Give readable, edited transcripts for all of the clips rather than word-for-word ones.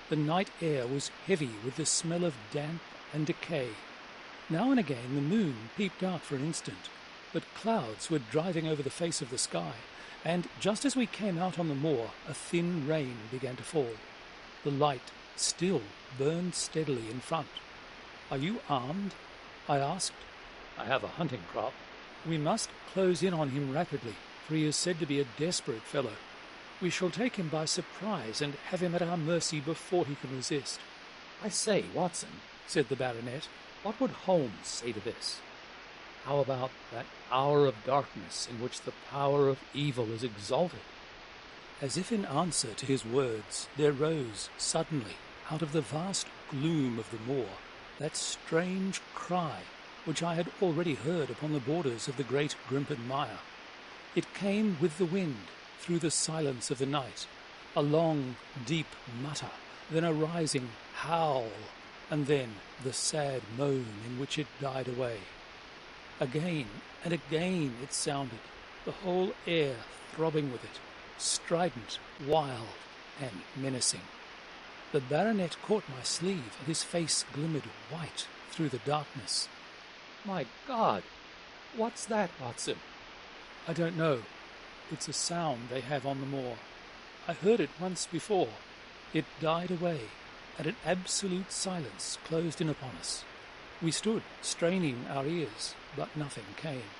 The night air was heavy with the smell of damp and decay. Now and again the moon peeped out for an instant, but clouds were driving over the face of the sky, and just as we came out on the moor, a thin rain began to fall. The light still burned steadily in front. "Are you armed?" I asked. "I have a hunting crop." "We must close in on him rapidly, for he is said to be a desperate fellow. We shall take him by surprise and have him at our mercy before he can resist." "I say, Watson," said the baronet, "what would Holmes say to this? How about that hour of darkness in which the power of evil is exalted?" As if in answer to his words, there rose suddenly, out of the vast gloom of the moor, that strange cry which I had already heard upon the borders of the great Grimpen mire. It came with the wind, through the silence of the night, a long, deep mutter, then a rising howl, and then the sad moan in which it died away. Again and again it sounded, the whole air throbbing with it, strident, wild, and menacing. The baronet caught my sleeve, and his face glimmered white through the darkness. "My God! What's that, Watson?" "I don't know. It's a sound they have on the moor. I heard it once before. It died away, and an absolute silence closed in upon us. We stood, straining our ears, but nothing came."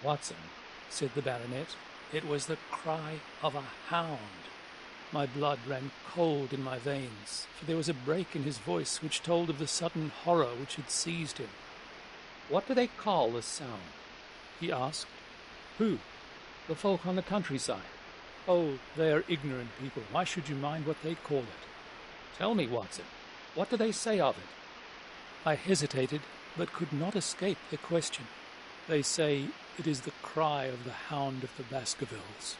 "Watson," said the baronet, "it was the cry of a hound." My blood ran cold in my veins, for there was a break in his voice which told of the sudden horror which had seized him. "What do they call this sound?" he asked. "Who?" "The folk on the countryside." "Oh, they are ignorant people. Why should you mind what they call it?" "Tell me, Watson, what do they say of it?" I hesitated, but could not escape the question. "They say it is the cry of the Hound of the Baskervilles."